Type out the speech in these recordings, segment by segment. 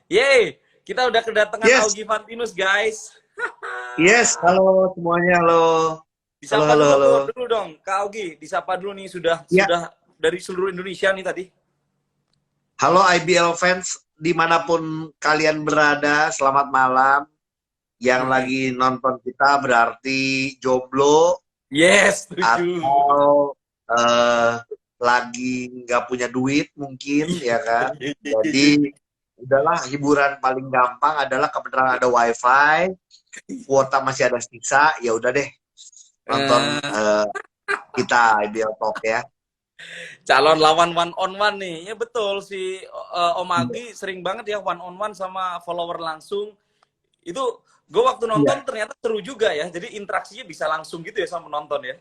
Yeay, kita udah kedatangan Yes, Augie Fantinus, guys. yes, halo semuanya, halo. Halo, Disapa halo, dulu halo. dulu dong, Kak Augie. Disapa dulu nih, sudah Ya, sudah dari seluruh Indonesia nih tadi. halo IBL fans dimanapun kalian berada, selamat malam. Yang Hmm. lagi nonton kita berarti jomblo Yes, setuju. atau eh, lagi nggak punya duit mungkin, ya kan? Jadi, udahlah hiburan paling gampang adalah kebenaran ada wifi, kuota masih ada sisa, ya udah deh nonton Eh, kita IBL Talk ya. calon lawan one on one nih. Ya betul si Om Augie sering banget ya one on one sama follower langsung. Itu gue waktu Iya. nonton ternyata seru juga ya. Jadi interaksinya bisa langsung gitu ya sama penonton ya.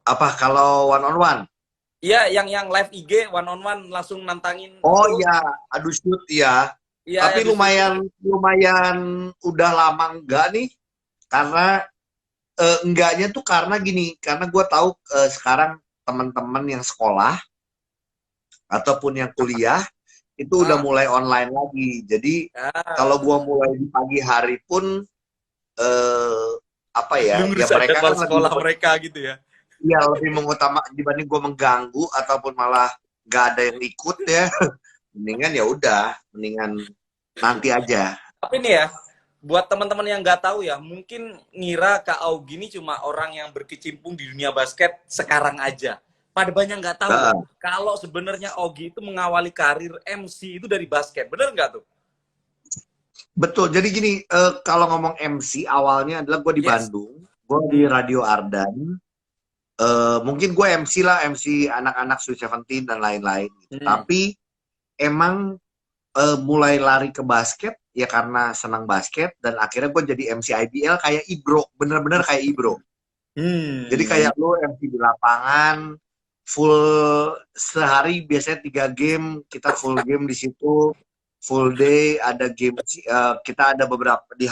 Apa kalau one on one? Iya, yang live IG one on one langsung nantangin Oh itu. ya, aduh shoot ya. Iya, Tapi aduh shoot itu. lumayan lumayan udah lama enggak nih karena enggaknya tuh karena gini, karena gue tahu sekarang teman-teman yang sekolah ataupun yang kuliah itu udah Ah, mulai online lagi. Jadi kalau gue ah. mulai di pagi hari pun eh, apa ya, Belum ya ngurus mereka jadwal kan lebih sekolah mereka gitu ya. ya lebih mengutama dibanding gue mengganggu ataupun malah gak ada yang ikut ya. Mendingan ya udah, mendingan nanti aja. Tapi nih ya, buat teman-teman yang nggak tahu ya, mungkin ngira Kak Augie ini cuma orang yang berkecimpung di dunia basket sekarang aja. Pada banyak nggak tahu loh, Heeh. kalau sebenarnya Augie itu mengawali karir MC itu dari basket. Bener nggak tuh? Betul. Jadi gini, kalau ngomong MC awalnya adalah gue di Yes. Bandung, gue di Hmm. Radio Ardan. Mungkin gue MC lah, MC anak-anak Sweet Seventeen dan lain-lain. Gitu. Hmm. Tapi emang mulai lari ke basket ya karena senang basket dan akhirnya gue jadi MC IBL kayak Ibro, bener-bener kayak Ibro. Jadi Hmm. kayak lu MC di lapangan, full sehari biasanya 3 game, kita full game di situ, full day ada game, kita ada beberapa di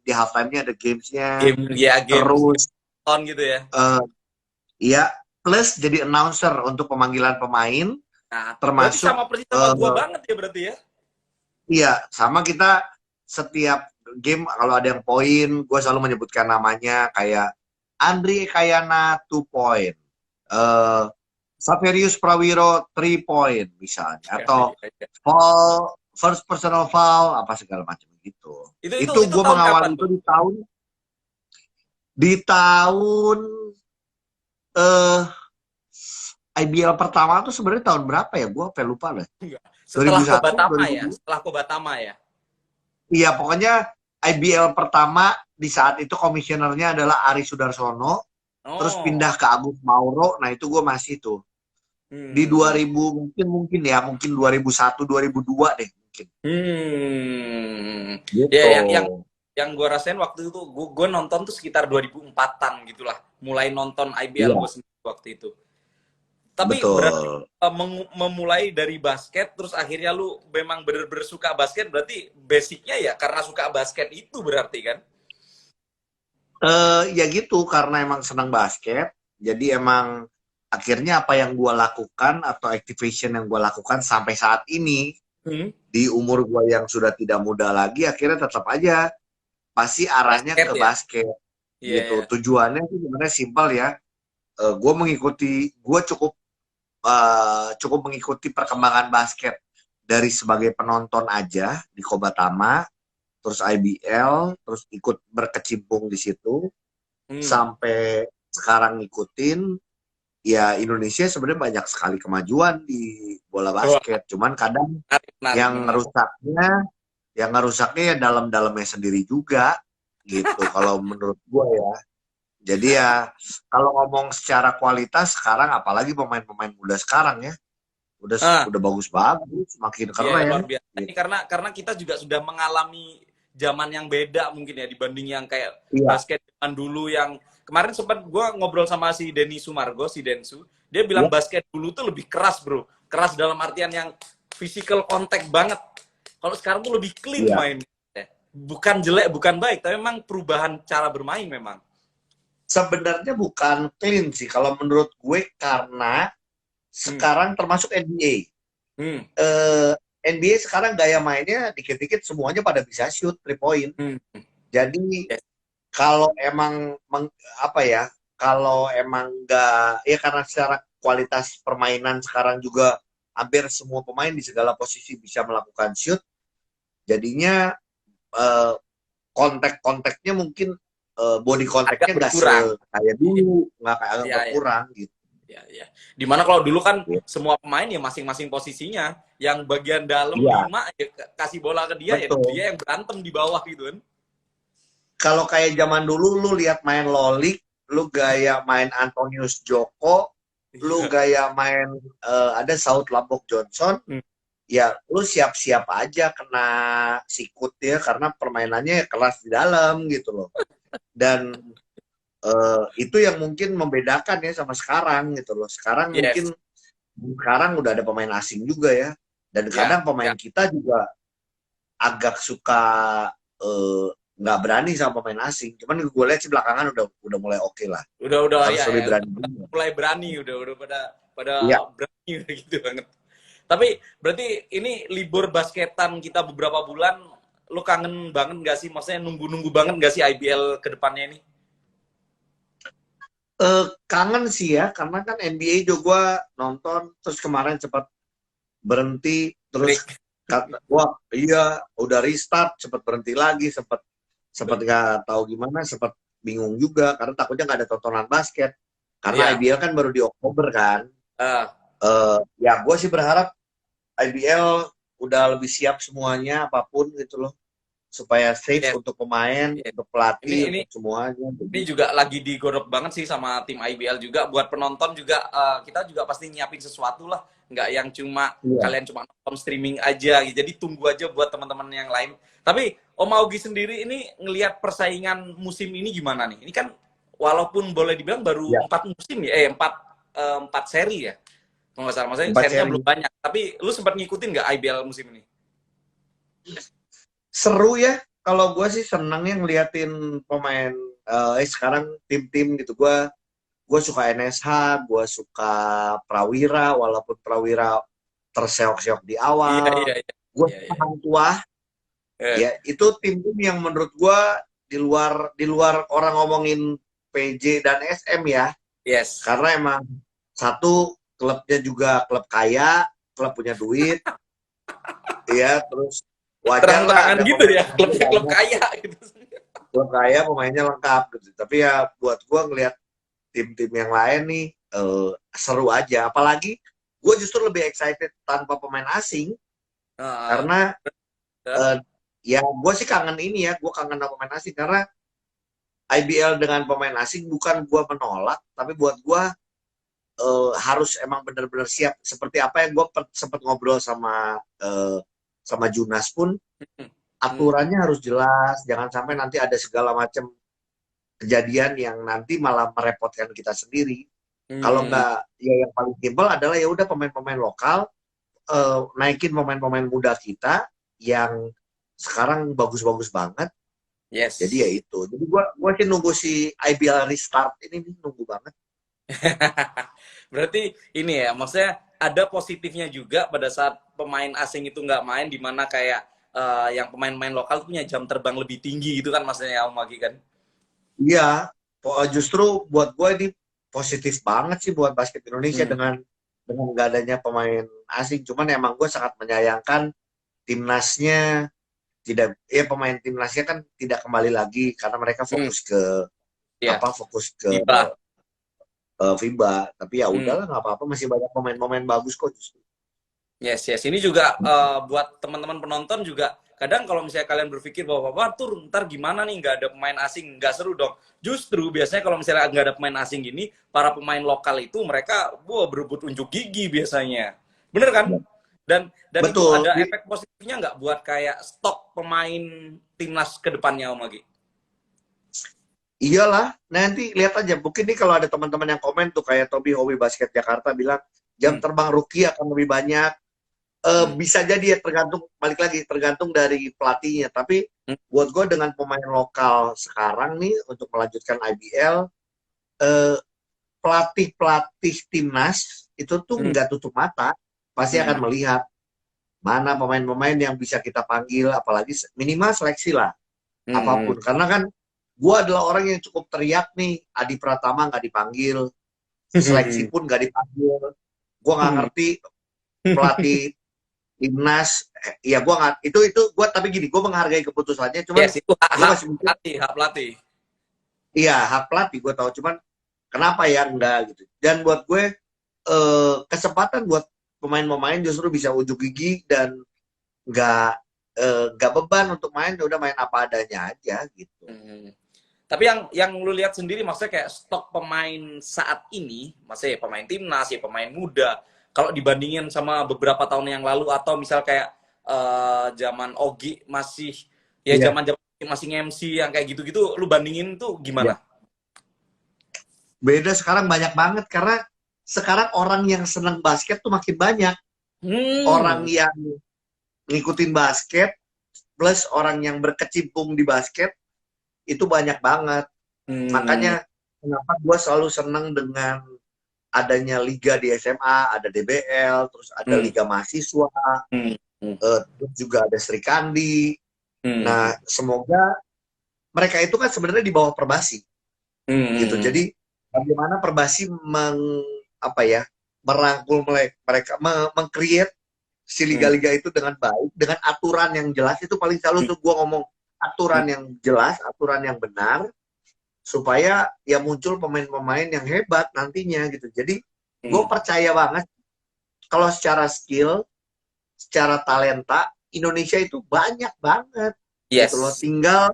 halftime-nya ada gamesnya, Game ya games terus on gitu ya. eh, ya plus jadi announcer untuk pemanggilan pemain, Nah, berarti termasuk sama persis sama gua eh, banget ya berarti ya. iya sama kita setiap game kalau ada yang poin, gue selalu menyebutkan namanya kayak Andri Kayana 2 point, eh Saverius Prawiro 3 point misalnya, Iya, atau iya, iya. foul, first personal foul apa segala macam gitu. Itu Itu gue tahun kapan mengawal itu tuh? di tahun eh IBL pertama tuh sebenarnya tahun berapa ya? Gue apa lupa lah. Enggak. Setelah 2001, Kobatama ya, 2002. setelah Kobatama ya. Iya, pokoknya IBL pertama di saat itu komisionernya adalah Ari Sudarsono, terus Oh. pindah ke Agus Mauro. Nah, itu gue masih tuh di Hmm. 2000, mungkin 2001 2002 deh mungkin. Ya Gitu. yang gue rasain waktu itu gue nonton tuh sekitar 2004-an gitulah. Mulai nonton IBL gue Iya, sendiri waktu itu. Tapi berarti betul. memulai dari basket terus akhirnya lu memang bener-bener suka basket berarti basicnya ya karena suka basket itu berarti kan? Ya gitu karena emang senang basket. Jadi emang akhirnya apa yang gue lakukan atau activation yang gue lakukan sampai saat ini Hmm. di umur gue yang sudah tidak muda lagi, akhirnya tetap aja pasti arahnya Basket ke ya? basket Iya, gitu. yeah. Tujuannya sih sebenarnya simpel ya. Gue cukup mengikuti perkembangan basket dari sebagai penonton aja di Kobatama, terus IBL, terus ikut berkecimpung di situ Hmm. sampai sekarang ngikutin. Ya Indonesia sebenarnya banyak sekali kemajuan di bola Wah, basket, cuman kadang menarik, menarik nih, yang menarik. ngerusaknya ya dalam-dalamnya sendiri juga gitu kalau menurut gue ya. Jadi ya kalau ngomong secara kualitas sekarang apalagi pemain-pemain muda sekarang ya udah Ah, udah bagus-bagus, makin iya, keren luar biasa. Ini gitu. karena kita juga sudah mengalami zaman yang beda mungkin ya dibanding yang kayak Iya, basket zaman dulu yang kemarin sempat gue ngobrol sama si Denny Sumargo, si Densu, dia bilang iya, basket dulu tuh lebih keras bro, keras dalam artian yang physical contact banget. Kalau sekarang tuh lebih clean iya. main, bukan jelek, bukan baik, tapi memang perubahan cara bermain memang. Sebenarnya bukan clean sih kalau menurut gue karena Hmm. sekarang termasuk NBA. Hmm. NBA sekarang gaya mainnya dikit-dikit semuanya pada bisa shoot 3 point. Hmm. Jadi Yes. kalau emang apa ya, kalau emang nggak ya, karena secara kualitas permainan sekarang juga hampir semua pemain di segala posisi bisa melakukan shoot, jadinya eh, kontaknya mungkin body Agak kontaknya nggak berkurang. kayak dulu, nggak kayak agak Ya, ya. berkurang gitu. Ya, ya. Dimana kalau dulu kan Iya. semua pemain ya masing-masing posisinya, yang bagian dalam Iya, 5 ya kasih bola ke dia, ya betul. dia yang berantem di bawah gitu kan. Kalau kayak zaman dulu lu lihat main Lolik, lu gaya main Antonius Joko, lu Iya. gaya main ada Saud Lambok Johnson, Hmm. ya lu siap-siap aja kena sikut ya, karena permainannya kelas di dalam gitu loh. Dan itu yang mungkin membedakan ya sama sekarang gitu loh. Sekarang Yes. mungkin udah ada pemain asing juga ya. Dan Ya, kadang pemain ya. kita juga agak suka eh, nggak berani sama pemain asing. Cuman gue lihat sih belakangan udah mulai oke lah. Udah Harus ya, lebih ya, berani juga. mulai berani, udah pada pada Iya. berani udah gitu banget. Tapi berarti ini libur basketan kita beberapa bulan, lu kangen banget nggak sih? Maksudnya nunggu-nunggu banget nggak sih IBL ke depannya ini? Kangen sih ya, karena kan NBA juga gue nonton, terus kemarin sempat berhenti, terus Break. kata, wah iya udah restart, sempat berhenti lagi, sempat sempat nggak tahu gimana, sempat bingung juga, karena takutnya nggak ada tontonan basket, karena Ya. IBL kan baru di Oktober kan. Uh, Ya gue sih berharap IBL udah lebih siap semuanya, apapun gitu loh, supaya safe yes, untuk pemain, yes. untuk Ini pelatih, ini untuk semuanya. Ini Jadi, juga lagi digodok banget sih sama tim IBL juga. Buat penonton juga, kita juga pasti nyiapin sesuatu lah. Nggak yang cuma, iya. kalian cuma nonton streaming aja. Jadi tunggu aja buat teman-teman yang lain. Tapi Om Augie sendiri ini ngelihat persaingan musim ini gimana nih? Ini kan walaupun boleh dibilang baru Ya, 4 musim ya, empat seri ya. Kalau nggak salah, maksudnya empat serinya seri. belum banyak. Tapi lu sempat ngikutin nggak IBL musim ini? Seru ya. Kalau gue sih senangnya ngeliatin pemain sekarang tim-tim gitu. Gue suka NSH, gue suka Prawira, walaupun Prawira terseok-seok di Iya, awal. iya, iya. Gue Iya, suka iya. Hang Tuah, Eh, ya itu tim-tim yang menurut gue di luar orang ngomongin PJ dan SM ya, yes. karena emang satu klubnya juga klub kaya, klub punya duit, ya terus wajar lah Terang-terangan ada gitu ya, pemain-pemain klubnya klub banyak, kaya gitu. klub kaya pemainnya lengkap gitu. Tapi ya buat gue ngelihat tim-tim yang lain nih seru aja. Apalagi gue justru lebih excited tanpa pemain asing, Uh, karena uh, eh, ya gue sih kangen ini ya, gue kangen sama pemain asing, karena IBL dengan pemain asing bukan gue menolak, tapi buat gue harus emang benar-benar siap. Seperti apa yang gue sempat ngobrol sama Junas pun, Hmm. aturannya harus jelas, jangan sampai nanti ada segala macam kejadian yang nanti malah merepotkan kita sendiri. Kalau Hmm. nggak, ya yang paling simpel adalah ya udah pemain-pemain lokal, naikin pemain-pemain muda kita yang sekarang bagus-bagus banget. Jadi ya Yes. itu. Jadi gua sih nunggu si IBL restart ini nih, nunggu banget. Berarti ini ya, maksudnya ada positifnya juga pada saat pemain asing itu nggak main, di mana kayak yang pemain-pemain lokal punya jam terbang lebih tinggi gitu kan, maksudnya Om Magi kan? Iya, justru buat gue ini positif banget sih buat basket Indonesia Hmm. dengan nggak adanya pemain asing. Cuman emang gue sangat menyayangkan timnasnya tidak, ya pemain timnasnya kan tidak kembali lagi karena mereka Hmm. fokus ke Ya, fokus ke Iba. FIBA. Tapi ya Hmm. udahlah, nggak apa-apa, masih banyak pemain-pemain bagus kok justru. Yes, yes. Ini juga buat teman-teman penonton juga, kadang kalau misalnya kalian berpikir bahwa wah tuh ntar gimana nih nggak ada pemain asing, nggak seru dong. Justru biasanya kalau misalnya nggak ada pemain asing gini, para pemain lokal itu mereka wah berebut unjuk gigi biasanya. Bener kan? Dan itu Betul. ada efek positifnya nggak buat kayak stok pemain timnas ke depannya, Om Lagi? Iyalah, nanti lihat aja. Mungkin nih kalau ada teman-teman yang komen tuh kayak Tobi Hobi Basket Jakarta bilang jam Hmm. terbang rookie akan lebih banyak. Hmm. Bisa jadi ya, tergantung, balik lagi tergantung dari pelatihnya. Tapi Hmm. buat gue dengan pemain lokal sekarang nih untuk melanjutkan IBL, eh, pelatih timnas itu tuh Hmm. nggak tutup mata, pasti Hmm. akan melihat mana pemain-pemain yang bisa kita panggil, apalagi minimal seleksi lah, Hmm. apapun. Karena kan gue adalah orang yang cukup teriak nih, Adi Pratama nggak dipanggil, seleksi pun nggak dipanggil. Gue nggak ngerti pelatih timnas, ya gue nggak, itu gue, tapi gini, gue menghargai keputusannya, cuman Yes, itu hak gue hak masih mikir, pelatih, hak pelatih. iya hak pelatih gue tahu, cuman kenapa ya enggak gitu. Dan buat gue kesempatan buat pemain-pemain justru bisa ujuk gigi dan nggak nggak beban untuk main, ya udah main apa adanya aja gitu. Hmm. Tapi yang lu lihat sendiri, maksudnya kayak stok pemain saat ini, maksudnya ya pemain timnas, ya pemain muda, kalau dibandingin sama beberapa tahun yang lalu, atau misal kayak zaman Ogi masih, ya Iya, zaman masih MC yang kayak gitu-gitu, lu bandingin tuh iya. gimana? Beda sekarang banyak banget karena sekarang orang yang senang basket tuh makin banyak. Orang Hmm. yang ngikutin basket plus orang yang berkecimpung di basket itu banyak banget. Hmm. Makanya kenapa gue selalu seneng dengan adanya liga di SMA, ada DBL, terus ada Hmm. liga mahasiswa, Hmm. Hmm. terus juga ada Sri Kandi. Hmm. Nah, semoga mereka itu kan sebenarnya di bawah Perbasi gitu. Hmm. Jadi bagaimana Perbasi apa ya, merangkul mereka, meng-create si Hmm. liga-liga itu dengan baik, dengan aturan yang jelas. Itu paling selalu tuh gue ngomong, aturan yang jelas, aturan yang benar, supaya ya muncul pemain-pemain yang hebat nantinya gitu. Jadi gue Hmm. percaya banget kalau secara skill, secara talenta, Indonesia itu banyak banget gitu loh. Yes. Tinggal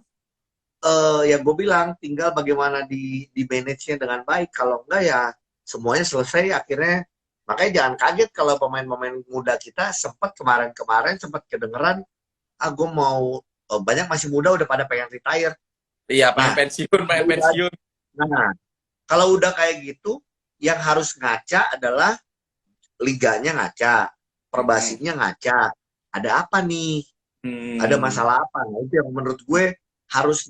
ya gue bilang, tinggal bagaimana di manage-nya dengan baik. Kalau enggak ya semuanya selesai akhirnya. Makanya jangan kaget kalau pemain-pemain muda kita sempat kemarin-kemarin sempat kedengeran, gue mau, banyak masih muda udah pada pengen retire. Iya, pengen Nah, pensiun, pengen pensiun. nah kalau udah kayak gitu, yang harus ngaca adalah liganya ngaca, Hmm. perbasinya ngaca. Ada apa nih? Ada Hmm. masalah apa? Nah, itu yang menurut gue harus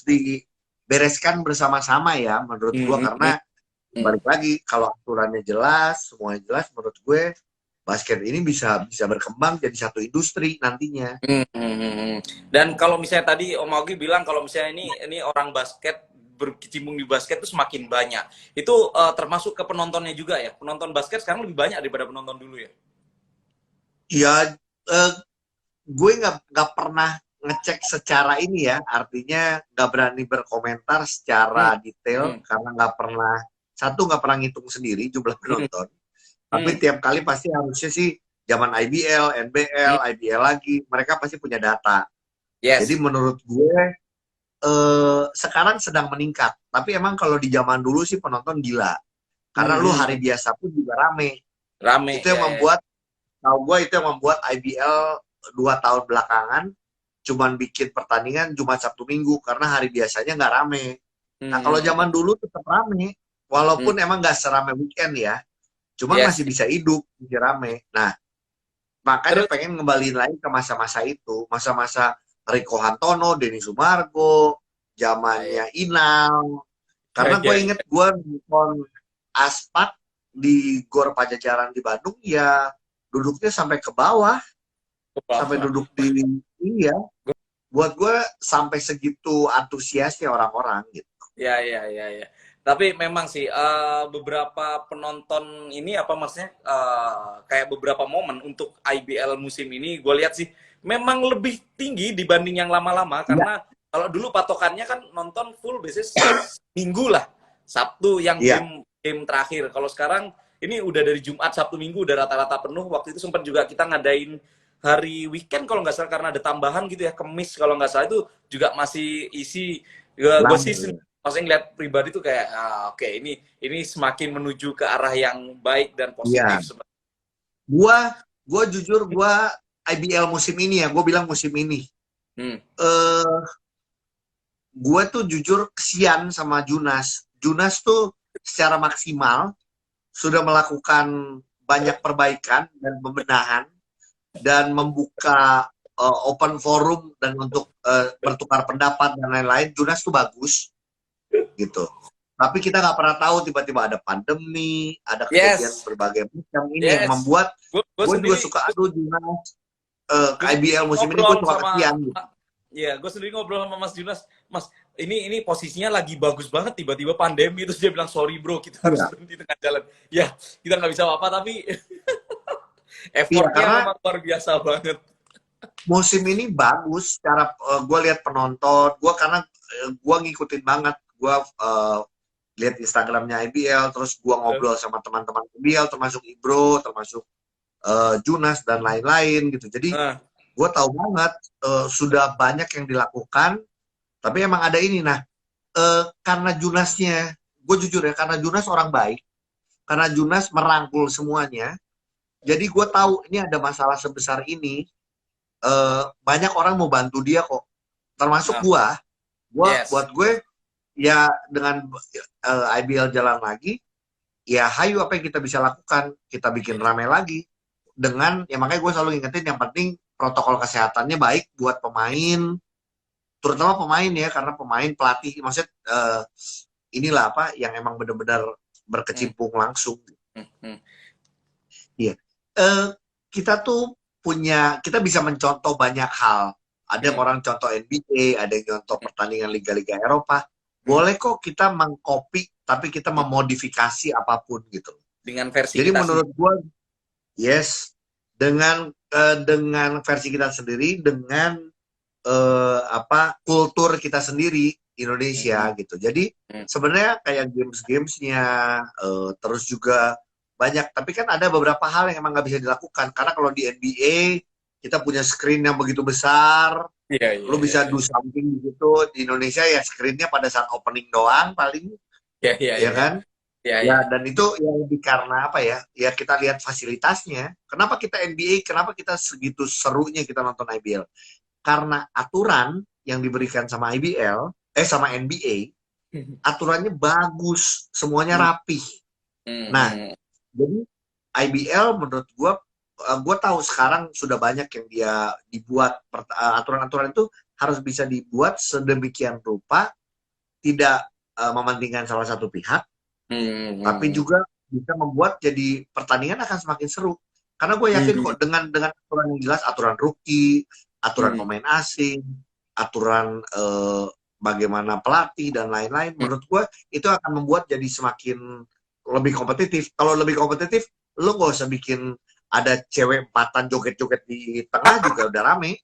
dibereskan bersama-sama ya, menurut gue. Hmm. Karena Hmm. balik lagi, kalau aturannya jelas, semuanya jelas, menurut gue basket ini bisa bisa berkembang jadi satu industri nantinya. Hmm, hmm, hmm. Dan kalau misalnya tadi Om Augie bilang kalau misalnya ini orang basket berkecimpung di basket itu semakin banyak. Itu termasuk ke penontonnya juga ya. Penonton basket sekarang lebih banyak daripada penonton dulu ya. Ya, eh, gue nggak pernah ngecek secara ini ya, artinya nggak berani berkomentar Hmm, secara detail hmm, karena nggak pernah, satu nggak pernah ngitung sendiri jumlah hmm, penonton, tapi hmm, tiap kali pasti harusnya sih zaman IBL, NBL, hmm. IBL lagi mereka pasti punya data. Jadi Yes. menurut gue sekarang sedang meningkat, tapi emang kalau di zaman dulu sih penonton gila karena Hmm, lu hmm, hari hmm. biasa pun juga rame. Rame Itu yang ya, ya. membuat, tahu gue itu yang membuat IBL 2 tahun belakangan cuman bikin pertandingan Jumat Sabtu Minggu karena hari biasanya nggak rame. Nah kalau Hmm, hmm, zaman dulu tetap rame, hmm. walaupun emang nggak serame weekend ya, cuman Yes. masih bisa hidup, masih rame. Nah makanya Terus pengen ngembaliin lagi ke masa-masa itu, masa-masa Rico Hantono, Denny Sumargo, ya, ya. zamannya Inal. Ya, Karena gue ya, inget ya. gue nonton Aspak di Gor Pajajaran di Bandung ya, duduknya sampai ke bawah, Ke sampai bawah. duduk di, iya. Buat gue sampai segitu antusiasnya orang-orang gitu. Ya, ya, ya, ya. Tapi memang sih beberapa penonton ini apa maksudnya kayak beberapa momen untuk IBL musim ini gue lihat sih memang lebih tinggi dibanding yang lama-lama Iya, karena kalau dulu patokannya kan nonton full basis minggu lah Sabtu yang iya. game game terakhir. Kalau sekarang ini udah dari Jumat Sabtu Minggu udah rata-rata penuh. Waktu itu sempat juga kita ngadain hari weekend kalau nggak salah karena ada tambahan gitu ya Kemis kalau nggak salah itu juga masih isi. Gue sih Lama. maksudnya ngeliat pribadi tuh kayak oke, ini semakin menuju ke arah yang baik dan Iya. positif sebenarnya. Gua jujur, IBL musim ini ya, gue bilang musim ini. Hmm. Eh, gue tuh jujur kesian sama Junas. Junas tuh secara maksimal sudah melakukan banyak perbaikan dan pembenahan dan membuka open forum dan untuk bertukar pendapat dan lain-lain. Junas tuh bagus gitu. Tapi kita nggak pernah tahu tiba-tiba ada pandemi, ada kejadian Yes, berbagai macam ini yang yes. membuat Gue gue juga sendiri, suka aduh Junas, gue IBL musim ini gue ngobrol suka sama, kesian gitu. ya gue sendiri ngobrol sama Mas Junas, Mas, ini posisinya lagi bagus banget, tiba-tiba pandemi, terus dia bilang sorry bro, kita harus Iya, berhenti tengah jalan. Ya, kita nggak bisa apa-apa, tapi iya effortnya karena memang luar biasa banget. musim ini bagus secara gue lihat penonton, gue karena gue ngikutin banget, gue lihat Instagramnya IBL, terus gue ngobrol sama teman-teman IBL, termasuk Ibro, termasuk Junas dan lain-lain gitu. Jadi Nah, gue tahu banget sudah banyak yang dilakukan, tapi emang ada ini. Nah, karena Junasnya, gue jujur ya, karena Junas orang baik, karena Junas merangkul semuanya, jadi gue tahu ini ada masalah sebesar ini, banyak orang mau bantu dia kok, termasuk nah, gue. yes. Buat gue ya dengan IBL jalan lagi, ya hayu apa yang kita bisa lakukan, kita bikin Yes. rame lagi dengan ya makanya gue selalu ingetin yang penting protokol kesehatannya baik buat pemain, terutama pemain ya karena pemain pelatih maksudnya inilah apa yang emang benar-benar Hmm, berkecimpung langsung. hmm, hmm, Iya. Eh, kita tuh kita bisa mencontoh banyak hal. Ada yang hmm, orang contoh NBA, ada yang contoh hmm, pertandingan liga-liga Eropa. hmm, Boleh kok kita mengcopy, tapi kita hmm. memodifikasi apapun gitu. Dengan versi Jadi kita menurut sendiri. gue, yes, dengan versi kita sendiri, dengan kultur kita sendiri Hmm, Indonesia gitu. Jadi hmm, sebenarnya kayak games-gamesnya terus juga banyak. Tapi kan ada beberapa hal yang emang nggak bisa dilakukan karena kalau di NBA kita punya screen yang begitu besar, iya, iya, lu iya, bisa iya, do something gitu. Di Indonesia ya screennya pada saat opening doang paling, iya, iya, ya iya, kan? iya, iya. Ya, dan itu yang lebih karena apa ya? Ya kita lihat fasilitasnya. Kenapa kita NBA? Kenapa kita segitu serunya kita nonton IBL? Karena aturan yang diberikan sama IBL, sama NBA, aturannya bagus, semuanya Hmm, rapih. hmm, Nah, hmm, jadi IBL menurut gue tahu sekarang sudah banyak yang dia dibuat aturan-aturan itu harus bisa dibuat sedemikian rupa, tidak mementingkan salah satu pihak, hmm, tapi hmm, juga bisa membuat jadi pertandingan akan semakin seru. Karena gue yakin hmm, kok dengan aturan yang jelas, aturan rookie, aturan hmm, pemain asing, aturan bagaimana pelatih dan lain-lain, hmm. menurut gue itu akan membuat jadi semakin lebih kompetitif. Kalau lebih kompetitif, lo gak usah bikin ada cewek empatan joget-joget di tengah juga udah rame.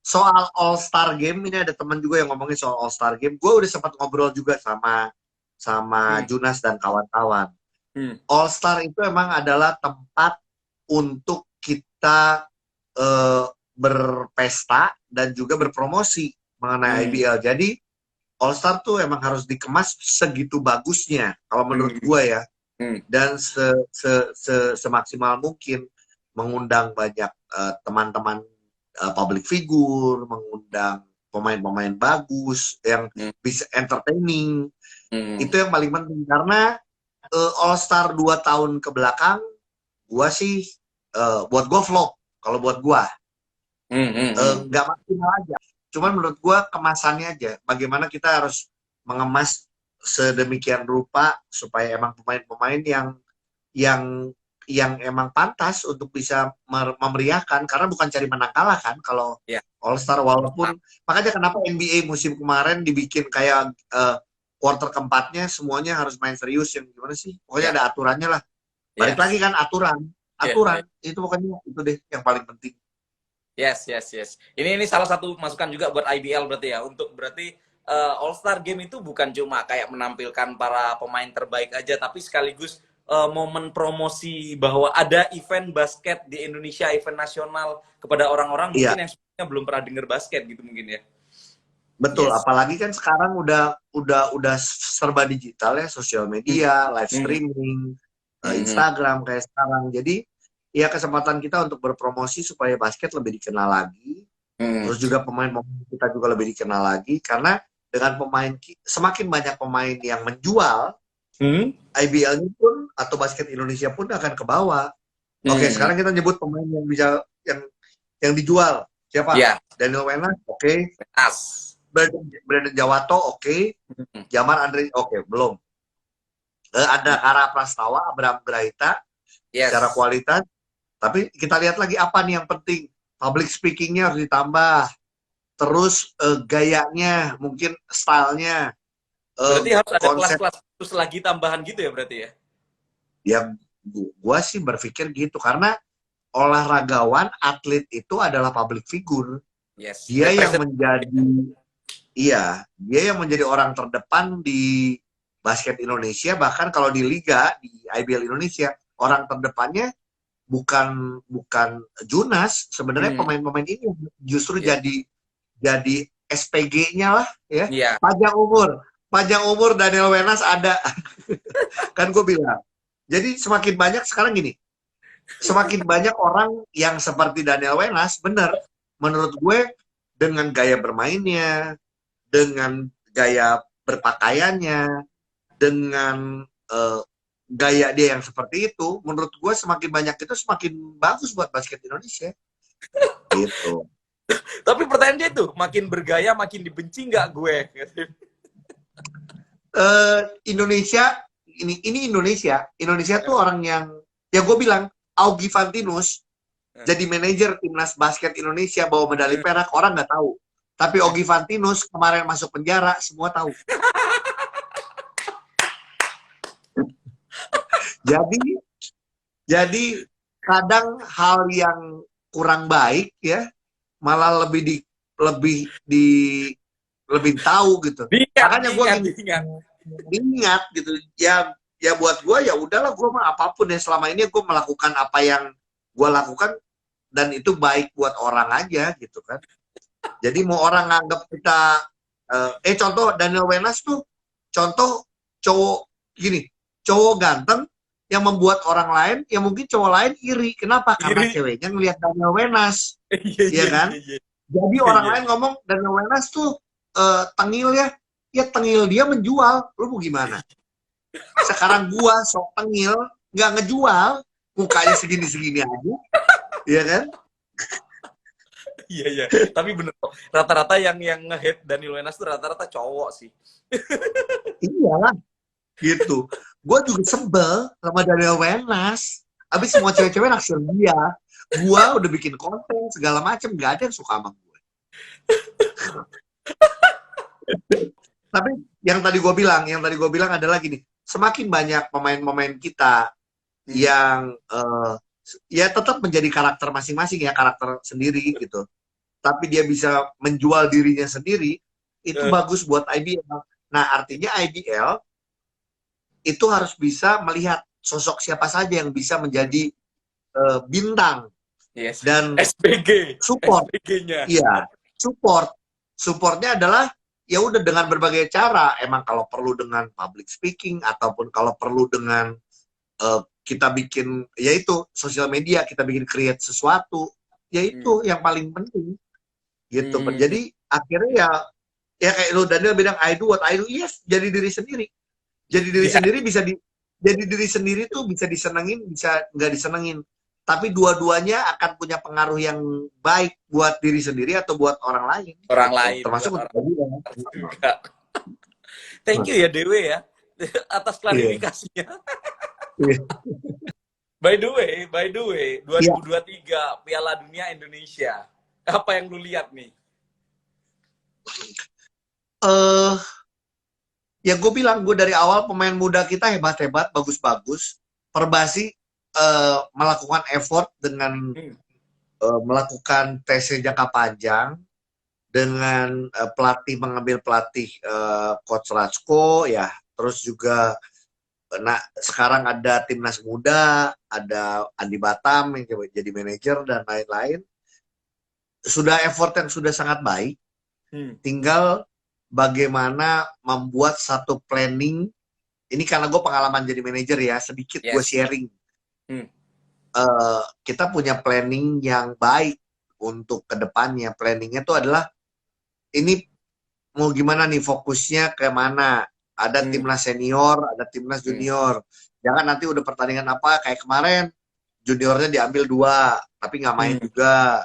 Soal All Star Game ini ada teman juga yang ngomongin soal All Star Game. Gue udah sempat ngobrol juga sama sama Hmm, Junas dan kawan-kawan. hmm, All Star itu emang adalah tempat untuk kita eh, berpesta dan juga berpromosi mengenai hmm, IBL. Jadi All Star tuh emang harus dikemas segitu bagusnya kalau menurut hmm, gue ya, hmm, dan semaksimal mungkin mengundang banyak teman-teman public figure, mengundang pemain-pemain bagus yang hmm, bisa entertaining. hmm, Itu yang paling penting karena All Star 2 tahun ke belakang gua sih buat gua vlog kalau buat gua hmm, hmm, hmm. nggak maksimal aja, cuman menurut gua kemasannya aja bagaimana kita harus mengemas sedemikian rupa supaya emang pemain-pemain yang yang emang pantas untuk bisa memeriahkan karena bukan cari menang kalah kan kalau Ya, All Star, walaupun makanya kenapa NBA musim kemarin dibikin kayak quarter keempatnya semuanya harus main serius yang gimana sih, pokoknya ya, ada aturannya lah. Balik lagi yes, kan aturan, ya, aturan baik. itu pokoknya itu deh yang paling penting. Yes, yes, yes. Ini salah satu masukan juga buat IBL berarti ya. Untuk berarti All Star Game itu bukan cuma kayak menampilkan para pemain terbaik aja, tapi sekaligus momen promosi bahwa ada event basket di Indonesia, event nasional kepada orang-orang Iya, mungkin yang sebelumnya belum pernah dengar basket gitu mungkin ya. betul, Yes. apalagi kan sekarang udah serba digital ya, sosial Hmm, media, live hmm, streaming, hmm, hmm, Instagram kayak sekarang. Jadi ya kesempatan kita untuk berpromosi supaya basket lebih dikenal lagi. hmm, Terus juga pemain-pemain kita juga lebih dikenal lagi karena dengan semakin banyak pemain yang menjual, hmm, IBL-nya pun atau basket Indonesia pun akan ke bawah. Oke, hmm, sekarang kita nyebut pemain yang bisa yang dijual. Siapa? ya, Daniel Wenas, oke. as. Brandon Jawato, oke. Hmm, Jamar Andre, oke, belum. Ada Kara Prastawa, Abraham Graita secara Yes. kualitas. Tapi kita lihat lagi apa nih yang penting. Public speaking-nya harus ditambah. Terus gayanya, mungkin stylenya, Berarti harus ada konsep. kelas-kelas khusus lagi tambahan gitu ya berarti ya? Ya, gua sih berpikir gitu. Karena olahragawan, atlet itu adalah public figure. Yes. Dia yang Represent. menjadi, iya, dia yang menjadi orang terdepan di basket Indonesia. Bahkan kalau di liga, di IBL Indonesia, orang terdepannya bukan bukan Junas. Sebenarnya Hmm. pemain-pemain ini justru Iya. jadi SPG-nya lah, ya. Iya. Panjang umur Daniel Wenas ada. Kan gue bilang. Jadi semakin banyak sekarang gini, semakin banyak orang yang seperti Daniel Wenas, bener. Menurut gue, dengan gaya bermainnya, dengan gaya berpakaiannya, dengan gaya dia yang seperti itu, menurut gue semakin banyak itu semakin bagus buat basket Indonesia. Gitu. Tapi pertanyaannya itu, makin bergaya makin dibenci nggak gue? Indonesia, ini Indonesia tuh orang yang, ya gue bilang, Augie Fantinus jadi manajer timnas basket Indonesia bawa medali perak, orang nggak tahu. Tapi Augie Fantinus kemarin masuk penjara, semua tahu. Jadi kadang hal yang kurang baik ya malah lebih tahu gitu. Makanya gue gini, ingat gitu. Ya buat gue ya udahlah, gue mah apapun ya, selama ini gue melakukan apa yang gue lakukan dan itu baik buat orang aja gitu kan. Jadi mau orang nganggap kita contoh Daniel Wenas tuh contoh cowok gini, cowok ganteng yang membuat orang lain, yang mungkin cowok lain iri. Kenapa? Karena ceweknya ngelihat Daniel Wenas. Iya kan? Jadi orang lain ngomong Daniel Wenas tuh tengil ya. Ya tengil dia menjual. Lu mau gimana? Sekarang gua sok tengil, nggak ngejual. Mukanya segini-segini aja. Iya kan? Iya. Tapi bener kok. Rata-rata yang nge-hate Daniel Wenas tuh rata-rata cowok sih. Iya. Gitu. Gue juga sebel sama Daniel Wenas. Abis semua cewek-cewek naksir dia. Gue udah bikin konten segala macem, gak ada yang suka sama gue. Tapi yang tadi gue bilang adalah gini, semakin banyak pemain-pemain kita yang ya tetap menjadi karakter masing-masing ya, karakter sendiri gitu. Tapi dia bisa menjual dirinya sendiri, itu bagus buat IBL. Nah artinya IBL itu harus bisa melihat sosok siapa saja yang bisa menjadi bintang. Yes. Dan SPG. support. SPG-nya. Iya, supportnya adalah ya udah dengan berbagai cara. Emang kalau perlu dengan public speaking ataupun kalau perlu dengan kita bikin yaitu sosial media, kita bikin create sesuatu, yaitu yang paling penting gitu. Jadi akhirnya ya kayak lu Daniel bilang I do what I do, yes, jadi diri sendiri. Jadi diri sendiri jadi diri sendiri tuh bisa disenengin, bisa nggak disenengin. Tapi dua-duanya akan punya pengaruh yang baik buat diri sendiri atau buat orang lain. Orang gitu. lain. Termasuk buat orang juga. Thank you ya Dewe ya atas klarifikasinya. By the way, 2023 Piala Dunia Indonesia. Apa yang lu lihat nih? Ya gue bilang, gue dari awal pemain muda kita hebat-hebat, bagus-bagus. Perbasi melakukan effort dengan melakukan TC jangka panjang, dengan pelatih mengambil pelatih Coach Ratsko ya, terus juga sekarang ada timnas muda, ada Andi Batam yang jadi manajer dan lain-lain. Sudah effort yang sudah sangat baik. Tinggal bagaimana membuat satu planning. Ini karena gue pengalaman jadi manajer ya, sedikit gue sharing. Kita punya planning yang baik untuk kedepannya. Planningnya itu adalah ini mau gimana nih, fokusnya ke mana. Ada timnas senior, ada timnas junior. Jangan nanti udah pertandingan apa kayak kemarin juniornya diambil 2 tapi nggak main juga.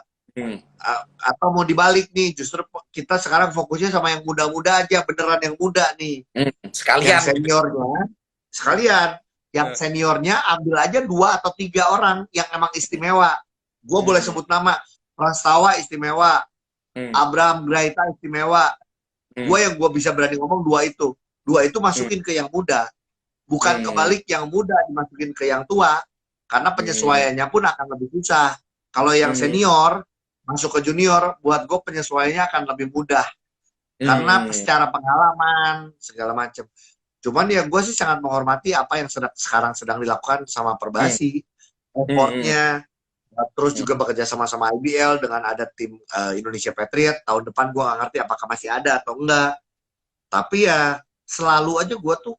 Atau mau dibalik nih, justru kita sekarang fokusnya sama yang muda-muda aja, beneran yang muda nih. Sekalian yang sekalian yang seniornya ambil aja 2 atau 3 orang yang emang istimewa. Gue boleh sebut nama, Prastawa istimewa, Abraham Graita istimewa. Yang gue bisa berani ngomong 2 itu. 2 itu masukin ke yang muda. Bukan kebalik yang muda dimasukin ke yang tua. Karena penyesuaiannya pun akan lebih susah. Kalau yang senior masuk ke junior, buat gue penyesuaiannya akan lebih mudah. Karena secara pengalaman, segala macam. Cuman ya gue sih sangat menghormati apa yang sekarang sedang dilakukan sama Perbasi. Effortnya, terus juga bekerja sama IBL dengan ada tim Indonesia Patriot. Tahun depan gue nggak ngerti apakah masih ada atau enggak. Tapi ya selalu aja gue tuh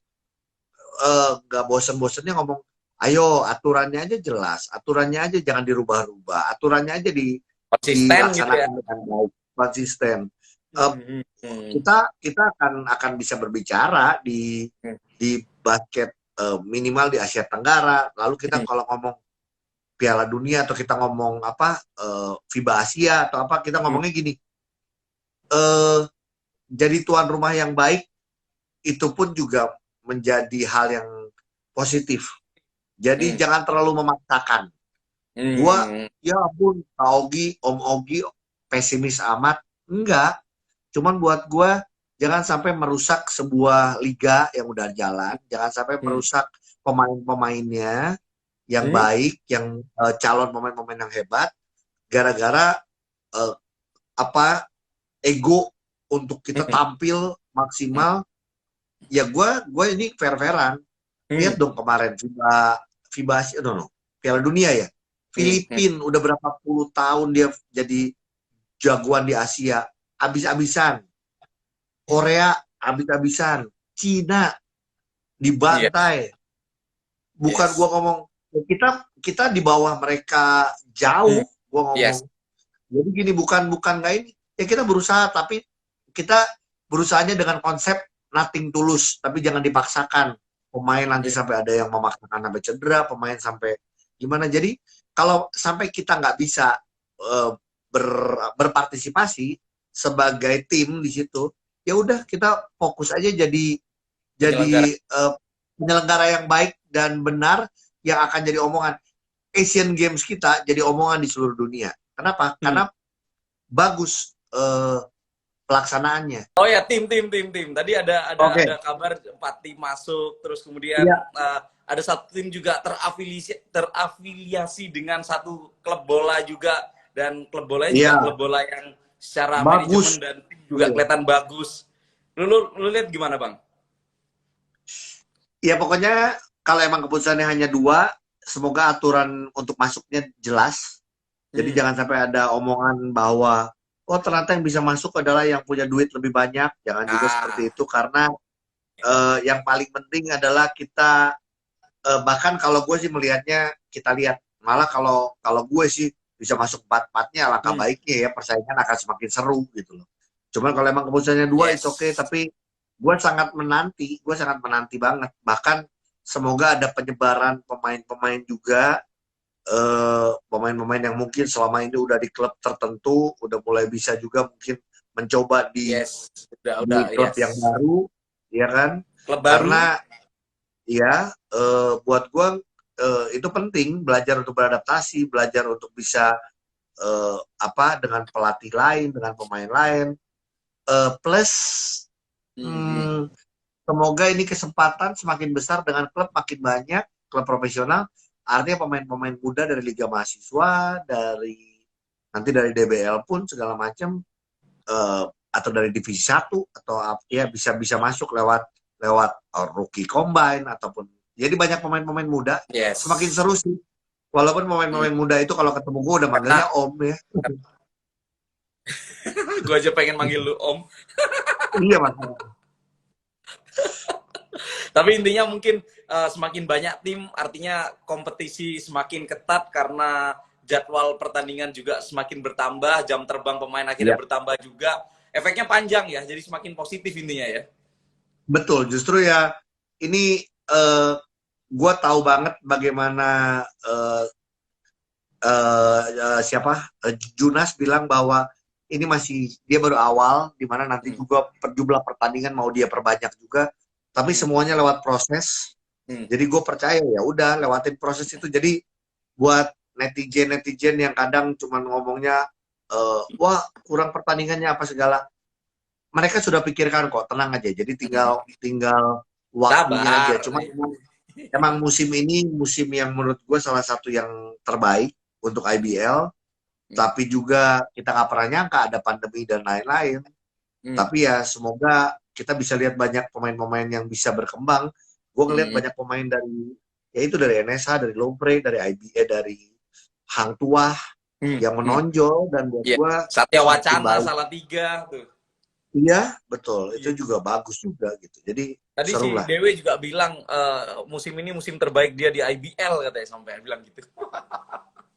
nggak bosen-bosennya ngomong, ayo aturannya aja jelas, aturannya aja jangan dirubah-rubah, aturannya aja dilaksanakan dengan baik, konsisten. Kita akan bisa berbicara di basket minimal di Asia Tenggara. Lalu kita kalau ngomong Piala Dunia atau kita ngomong FIBA Asia atau apa, kita ngomongnya gini. Jadi tuan rumah yang baik itu pun juga menjadi hal yang positif. Jadi jangan terlalu memaksakan. Gua ya ampun, Kak Ogi, Om Ogi pesimis amat. Enggak. Cuman buat gue, jangan sampai merusak sebuah liga yang udah jalan. Jangan sampai merusak pemain-pemainnya yang baik, yang calon pemain-pemain yang hebat. Gara-gara ego untuk kita tampil maksimal. Ya gue ini fair-fairan. Lihat dong kemarin FIBA Piala Dunia ya. Filipina udah berapa puluh tahun dia jadi jagoan di Asia. Abis-abisan. Korea abis-abisan. Cina dibantai. Bukan gua ngomong kita di bawah mereka jauh, gua ngomong. Jadi gini, bukan nggak ini. Ya kita berusaha, tapi kita berusahanya dengan konsep nothing tulus, tapi jangan dipaksakan. Pemain nanti sampai ada yang memaksakan sampai cedera, pemain sampai gimana. Jadi kalau sampai kita nggak bisa berpartisipasi sebagai tim di situ, ya udah kita fokus aja jadi penyelenggara yang baik dan benar yang akan jadi omongan. Asian Games kita jadi omongan di seluruh dunia. Kenapa? Karena bagus pelaksanaannya. Oh ya, tim. Tadi ada kabar 4 tim masuk, terus kemudian ada satu tim juga terafiliasi dengan satu klub bola juga, dan klub bolanya juga klub bola yang secara manajemen dan tim juga kelihatan bagus. Lu lihat gimana, Bang? Ya pokoknya kalau emang keputusannya hanya 2, semoga aturan untuk masuknya jelas. Jadi jangan sampai ada omongan bahwa oh ternyata yang bisa masuk adalah yang punya duit lebih banyak. Jangan juga seperti itu, karena yang paling penting adalah kita bahkan kalau gue sih melihatnya, kita lihat malah kalau gue sih bisa masuk 4-4-nya, alangkah baiknya ya, persaingan akan semakin seru gitu loh. Cuman kalau emang keputusannya 2 it's okay, tapi gue sangat menanti banget. Bahkan semoga ada penyebaran pemain-pemain juga, pemain-pemain yang mungkin selama ini udah di klub tertentu, udah mulai bisa juga mungkin mencoba di klub yang baru, ya kan? Klub baru. Karena ya buat gue itu penting, belajar untuk beradaptasi, belajar untuk bisa dengan pelatih lain, dengan pemain lain, plus semoga ini kesempatan semakin besar dengan klub makin banyak, klub profesional. Artinya pemain-pemain muda dari Liga Mahasiswa, nanti dari DBL pun segala macam, atau dari Divisi 1 atau ya bisa masuk lewat rookie combine ataupun jadi banyak pemain-pemain muda. Semakin seru sih. Walaupun pemain-pemain muda itu kalau ketemu gue udah manggilnya Om ya. Gue aja pengen manggil lu Om. Iya makanya. Tapi intinya mungkin semakin banyak tim, artinya kompetisi semakin ketat karena jadwal pertandingan juga semakin bertambah, jam terbang pemain akhirnya bertambah juga. Efeknya panjang ya, jadi semakin positif intinya ya. Betul, justru ya ini gue tahu banget bagaimana Junas bilang bahwa ini dia baru awal, dimana nanti juga jumlah pertandingan mau dia perbanyak juga, tapi semuanya lewat proses, Jadi gue percaya ya udah lewatin proses itu. Jadi buat netizen yang kadang cuman ngomongnya wah kurang pertandingannya apa segala, mereka sudah pikirkan kok, tenang aja. Jadi tinggal waktunya aja. Sabar. Cuma emang musim ini musim yang menurut gue salah satu yang terbaik untuk IBL. Tapi juga kita nggak pernah nyangka ada pandemi dan lain-lain. Tapi ya semoga kita bisa lihat banyak pemain-pemain yang bisa berkembang. Gue ngeliat banyak pemain dari, ya itu dari NSH, dari Lopre, dari IBA, dari Hang Tuah yang menonjol, dan buat gue Satya semakin Wacana baik. Salatiga tuh. Iya, betul. Itu juga bagus juga gitu. Jadi Tadi si seru lah. Dewi juga bilang musim ini musim terbaik dia di IBL katanya, sampai bilang gitu.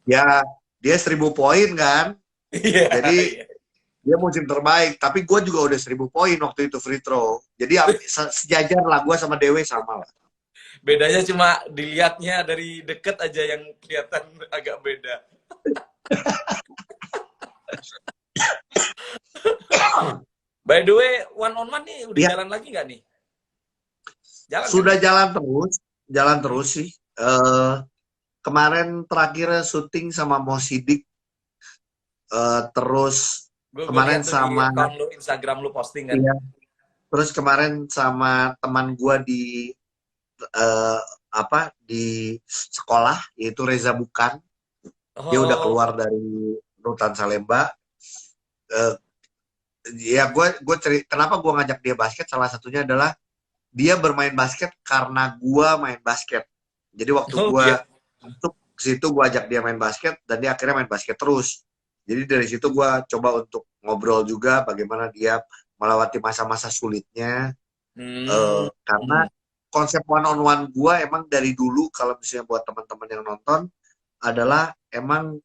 Ya, dia 1000 poin kan. Iya. Jadi dia musim terbaik. Tapi gue juga udah 1000 poin waktu itu free throw. Jadi sejajar lah gue sama Dewe sama lah. Bedanya cuma dilihatnya dari deket aja yang kelihatan agak beda. By the way, one on one nih udah jalan lagi nggak nih? Sudah kan? Jalan terus sih. Kemarin terakhir syuting sama Mo Sidik, terus kemarin sama di lu, Instagram lu posting kan? Iya. Terus kemarin sama teman gua di di sekolah, yaitu Reza Bukan. Dia udah keluar dari Rutan Salemba. Ya gue kenapa gue ngajak dia basket, salah satunya adalah dia bermain basket karena gue main basket. Jadi waktu gue masuk ke situ, gue ajak dia main basket, dan dia akhirnya main basket terus. Jadi dari situ gue coba untuk ngobrol juga bagaimana dia melewati masa-masa sulitnya. Karena konsep one on one gue emang dari dulu, kalau misalnya buat teman-teman yang nonton, adalah emang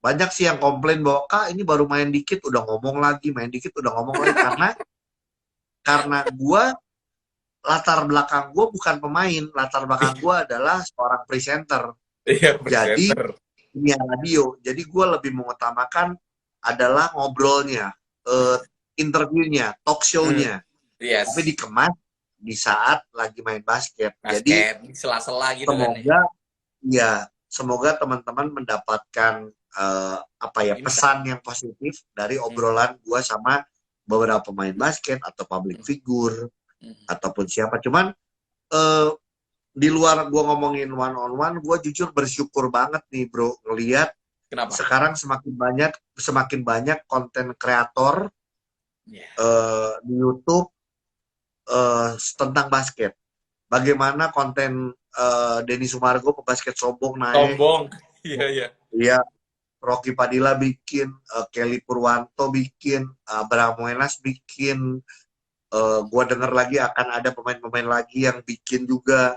banyak sih yang komplain bahwa Kak ini baru main dikit udah ngomong lagi, main dikit udah ngomong lagi. karena gue, latar belakang gue bukan pemain, latar belakang gue adalah seorang presenter. Jadi ini radio, jadi gue lebih mengutamakan adalah ngobrolnya, interviewnya, talk show-nya, tapi dikemas di saat lagi main basket. Jadi sela-sela gitu semoga kan, semoga teman-teman mendapatkan pesan yang positif dari obrolan gue sama beberapa pemain basket atau public figure ataupun siapa. Cuman di luar gue ngomongin one on one, gue jujur bersyukur banget nih bro, ngelihat sekarang semakin banyak konten kreator di YouTube tentang basket. Bagaimana konten Denny Sumargo pebasket sombong naik. Iya. Rocky Padilla bikin, Kelly Purwanto bikin, Abraham Wenas bikin, gue denger lagi akan ada pemain-pemain lagi yang bikin juga.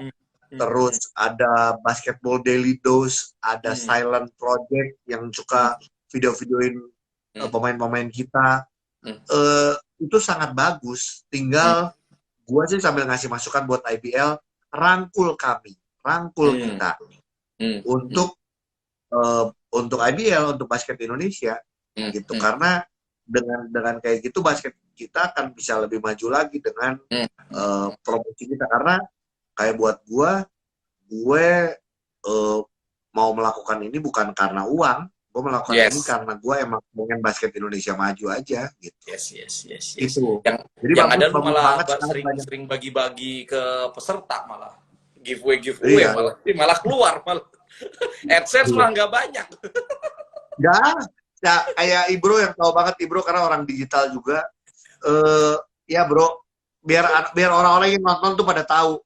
Terus ada Basketball Daily Dose, ada Silent Project yang suka video-videoin pemain-pemain kita. Itu sangat bagus. Tinggal gue sih sambil ngasih masukan buat IBL, rangkul kita untuk IBL, untuk basket Indonesia gitu. Karena dengan kayak gitu basket kita akan bisa lebih maju lagi dengan promosi kita. Karena kayak buat gue mau melakukan ini bukan karena uang, gue melakukan ini karena gue emang pengen basket Indonesia maju aja gitu. Gitu. Jadi yang ada lu malah sering bagi-bagi ke peserta, malah giveaway malah keluar AdSense mah nggak banyak. Nggak, ya kayak Ibro yang tahu banget, Ibro karena orang digital juga. Ya bro, biar orang-orang yang nonton tuh pada tahu.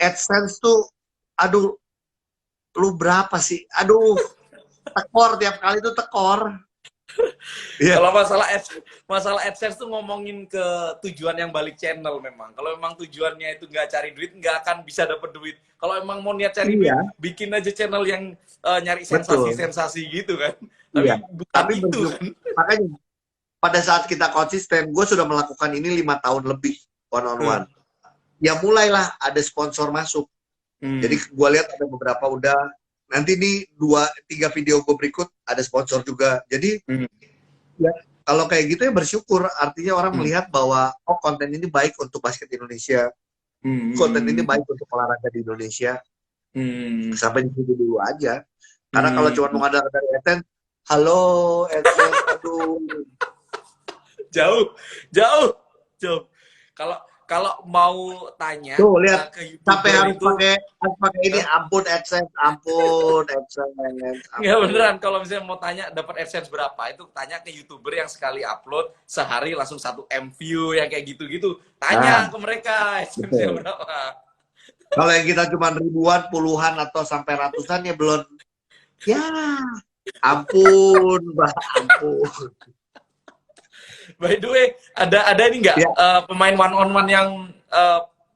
AdSense tuh, aduh, lu berapa sih? Aduh, tekor tiap kali tuh tekor. Kalau masalah AdSense tuh ngomongin ke tujuan yang balik channel memang. Kalau memang tujuannya itu nggak cari duit, nggak akan bisa dapet duit. Kalau emang mau niat cari duit, bikin aja channel yang nyari sensasi-sensasi gitu kan. Tapi bukan itu kan. Makanya pada saat kita konsisten, gue sudah melakukan ini 5 tahun lebih one on one. Ya mulailah ada sponsor masuk. Jadi gue lihat ada beberapa udah. Nanti nih 2-3 video gue berikut ada sponsor juga. Jadi ya kalau kayak gitu ya bersyukur. Artinya orang melihat bahwa konten ini baik untuk basket Indonesia. konten ini Hmm. baik untuk olahraga di Indonesia. Hmm. Sampai di situ dulu aja. Karena kalau cuma Hmm. mengandalkan dari AdSense, halo AdSense, aduh. Jauh, jauh, jauh. Kalau kalau mau tanya Tuh lihat, ke sampai YouTuber itu, harus pakai ini, eh, ampun AdSense, nggak ampun. beneran. Kalau misalnya mau tanya dapat AdSense berapa, itu tanya ke YouTuber yang sekali upload sehari langsung 1 M view yang kayak gitu-gitu. Nah, Tanya ke mereka AdSense-nya betul. berapa. Kalau yang kita cuma ribuan, puluhan atau sampai ratusan ya belum. Ya, ampun, Mbak, ampun. By the way, ada ini nggak Ya, pemain one on one yang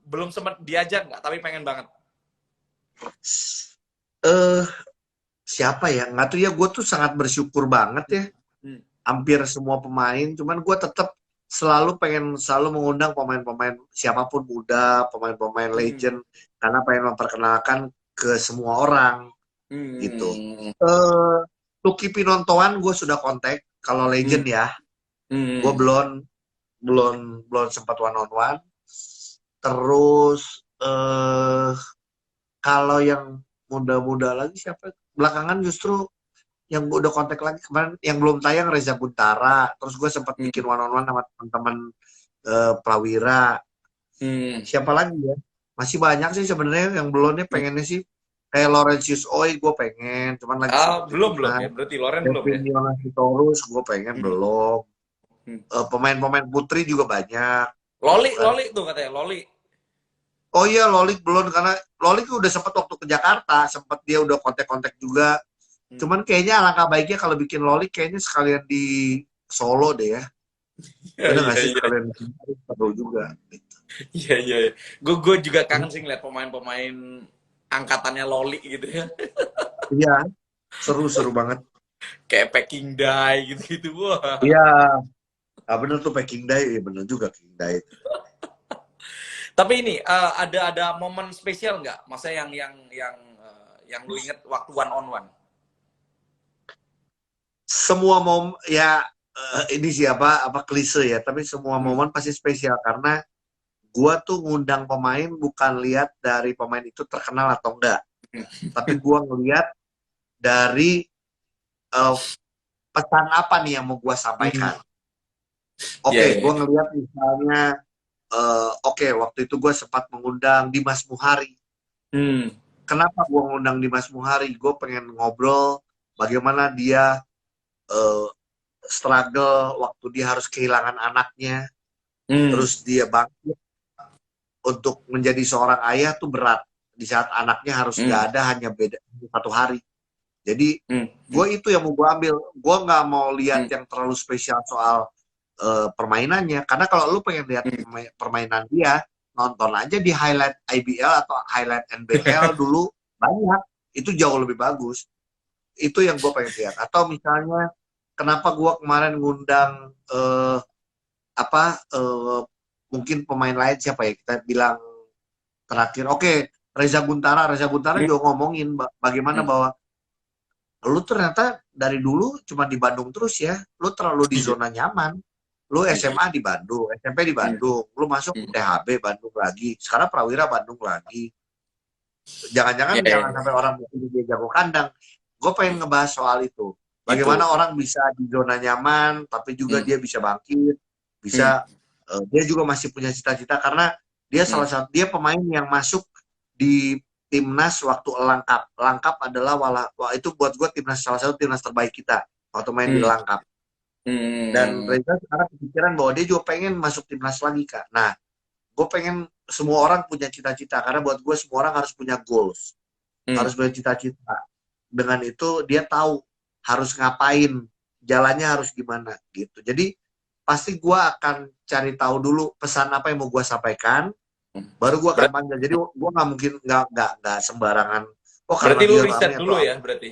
belum sempat diajak nggak, tapi pengen banget. eh siapa ya? Nggak tuh ya, gue tuh sangat bersyukur banget ya. Hmm. Hampir semua pemain, cuman gue tetap selalu mengundang pemain-pemain siapapun muda, pemain-pemain Hmm. legend, karena pengen memperkenalkan ke semua orang gitu. Hmm. Eh, Lucky Pinontoan gue sudah kontak, kalau Hmm. legend ya, gue Hmm. belum sempat one on one. Terus kalau yang muda-muda lagi siapa? Belakangan justru yang gue udah kontak lagi kemarin yang belum tayang Reza Guntara, terus gue sempat Hmm. bikin one on one sama teman-teman Prawira. Hmm. Siapa lagi ya, masih banyak sih sebenarnya yang belumnya pengennya sih, kayak Laurentius Oi gue pengen, cuman lagi Ah, sibuk di belum timnas. ya. Berarti Loren belum Kevin ya. Yonavitorus gue pengen Hmm. belum. Hmm. Pemain-pemain putri juga banyak gitu Loli, kan. Loli tuh katanya Loli. Oh iya, Lolik belum, karena Lolik udah sempet waktu ke Jakarta, sempet dia udah kontak-kontak juga. Hmm. Cuman kayaknya alangkah baiknya kalau bikin Lolik kayaknya sekalian di Solo deh ya. Iya, Bener iya, nggak sih, iya, sekalian di sini seru juga. iya, iya. Gue juga kangen sih ngeliat pemain-pemain angkatannya Loli gitu ya. Iya, seru-seru banget. Kayak Peking Dai gitu-gitu. Wah. Iya, ah, bener tuh Peking Day, iya bener juga King Day. Tapi ini ada momen spesial nggak? Masa yang lu inget waktu one on one? Semua momen ya, ini siapa klise ya, tapi semua Hmm. momen pasti spesial karena gua tuh ngundang pemain bukan lihat dari pemain itu terkenal atau enggak, tapi gua ngelihat dari eh, pesan apa nih yang mau gua Hmm. sampaikan. Iya, Oke, iya, gua iya. ngelihat misalnya, oke, waktu itu gue sempat mengundang Dimas Muhari. Hmm. Kenapa gue ngundang Dimas Muhari? Gue pengen ngobrol bagaimana dia uh, struggle waktu dia harus kehilangan anaknya, Hmm. terus dia bangkit untuk menjadi seorang ayah tuh berat di saat anaknya harus Hmm. nggak ada, hanya beda 1 hari. Jadi Hmm. gue itu yang mau gue ambil. Gue nggak mau lihat Hmm. yang terlalu spesial soal permainannya, karena kalau lu pengen lihat Hmm. permainan dia, nonton aja di highlight IBL atau highlight NBL dulu, banyak, itu jauh lebih bagus. Itu yang gue pengen lihat. Atau misalnya kenapa gue kemarin ngundang apa mungkin pemain lain, siapa ya kita bilang terakhir, oke, Reza Guntara Hmm. juga ngomongin bagaimana Hmm. bahwa lu ternyata dari dulu cuma di Bandung terus ya, lu terlalu di Iya, zona nyaman. Lu iya, SMA di Bandung, SMP di iya. Bandung, lu masuk Hmm. THB Bandung lagi, sekarang Prawira Bandung lagi. Iya, Jangan iya. sampai orang mikir dia jago kandang. Gue pengen ngebahas soal itu. Itu. Bagaimana orang bisa di zona nyaman, tapi juga Hmm. dia bisa bangkit, Hmm. bisa dia juga masih punya cita-cita karena dia Hmm. salah satu dia pemain yang masuk di timnas waktu Langkap. Langkap adalah wah, itu buat gue timnas, salah satu timnas terbaik kita waktu main di Hmm. Langkap. Dan Hmm. Reza sekarang kepikiran bahwa dia juga pengen masuk timnas lagi, Kak. Nah, gue pengen semua orang punya cita-cita, karena buat gue semua orang harus punya goals, Hmm. harus punya cita-cita. Dengan itu dia tahu harus ngapain, jalannya harus gimana gitu. Jadi pasti gue akan cari tahu dulu pesan apa yang mau gue sampaikan, baru gue akan Berarti, panggil. Jadi gue nggak mungkin nggak sembarangan. Oh karena berarti lu dia riset rame atau dulu apa. ya berarti.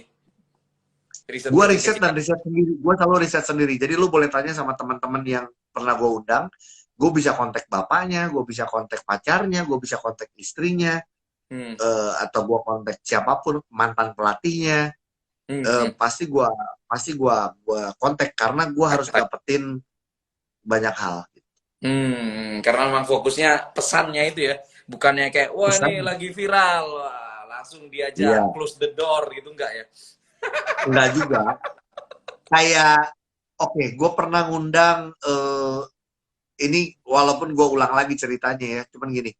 Riset Gue berarti ke riset dan kita. riset sendiri. Gue selalu riset sendiri. Jadi lu boleh tanya sama teman-teman yang pernah gue undang. Gue bisa kontak bapaknya, gue bisa kontak pacarnya, gue bisa kontak istrinya, Hmm. atau gue kontak siapapun mantan pelatihnya. Hmm. Hmm. Pasti gue kontak karena gue harus dapetin banyak hal. Hmm. Karena memang fokusnya pesannya itu ya. Bukannya kayak, wah Pesan, ini lagi viral, wah, langsung diajak iya, close the door gitu, enggak ya? enggak juga. Kayak, oke, gue pernah ngundang, ini walaupun gue ulang lagi ceritanya ya, cuman gini,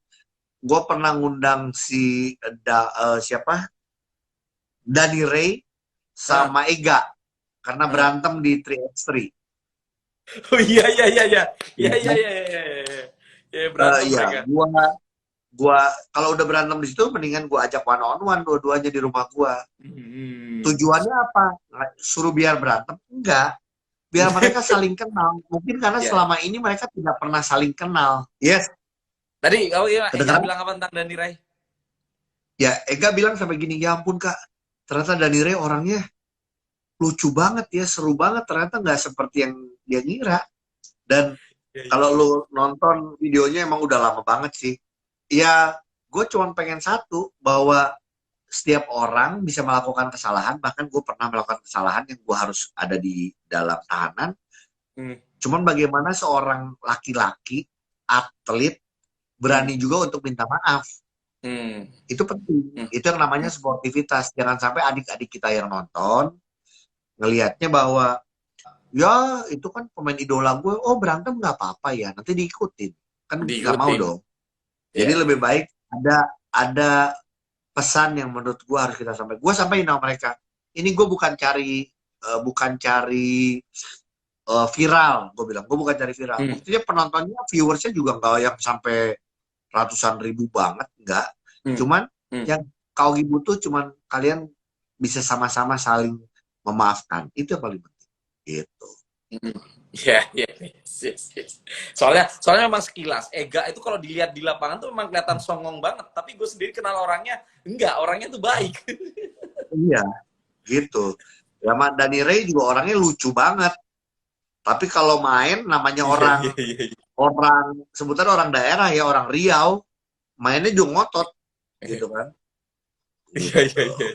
gue pernah ngundang siapa? Dani Ray Hah? sama Ega karena Hah? berantem di 3x3. Oh iya iya iya iya iya Ya iya kan? iya iya iya iya. Ya, berantem Iya, mereka. gua kalau udah berantem di situ mendingan gua ajak one on one dua-duanya di rumah gua. Hmm. Tujuannya apa? Suruh biar berantem? Enggak. Biar mereka saling kenal. Mungkin karena Ya. selama ini mereka tidak pernah saling kenal. Yes, Tadi kau iya, Ega kedengeran? bilang apa tentang Dani Rai? Ya, Ega bilang sampai gini, ya ampun Kak, ternyata Dani Ray orangnya lucu banget ya, seru banget. Ternyata nggak seperti yang dia ngira. Dan Iya iya kalau iya. lu nonton videonya emang udah lama banget sih. Ya, gue cuma pengen satu, bahwa setiap orang bisa melakukan kesalahan, bahkan gue pernah melakukan kesalahan yang gue harus ada di dalam tahanan. Hmm. Cuman bagaimana seorang laki-laki, atlet, Hmm. berani juga untuk minta maaf. Hmm. Itu penting. Hmm. Itu yang namanya sportivitas. Jangan sampai adik-adik kita yang nonton, ngelihatnya bahwa, ya itu kan pemain idola gue, oh berantem nggak apa-apa ya, nanti diikutin. Kan nggak mau Diikutin. dong. Jadi Ya. lebih baik ada pesan yang menurut gue harus kita sampaikan. Gue sampaikan sama mereka. Ini gue bukan cari viral. Gue bilang gue bukan cari viral. Hmm. Buktinya penontonnya, viewersnya juga nggak yang sampai ratusan ribu banget, nggak. Hmm. Cuman Hmm. yang kau butuh cuman kalian bisa sama-sama saling memaafkan. Itu yang paling penting. Gitu. Hmm. Ya, ya, yes, yes, yes. Soalnya memang sekilas Ega itu kalau dilihat di lapangan tuh memang kelihatan songong banget. Tapi gue sendiri kenal orangnya, enggak, orangnya tuh baik. Iya, gitu. Ya, Dani Ray juga orangnya lucu banget. Tapi kalau main namanya Iya, orang iya, iya, orang sebutan orang daerah ya, orang Riau, mainnya juga ngotot iya, gitu kan. iya, iya, Gitu. iya,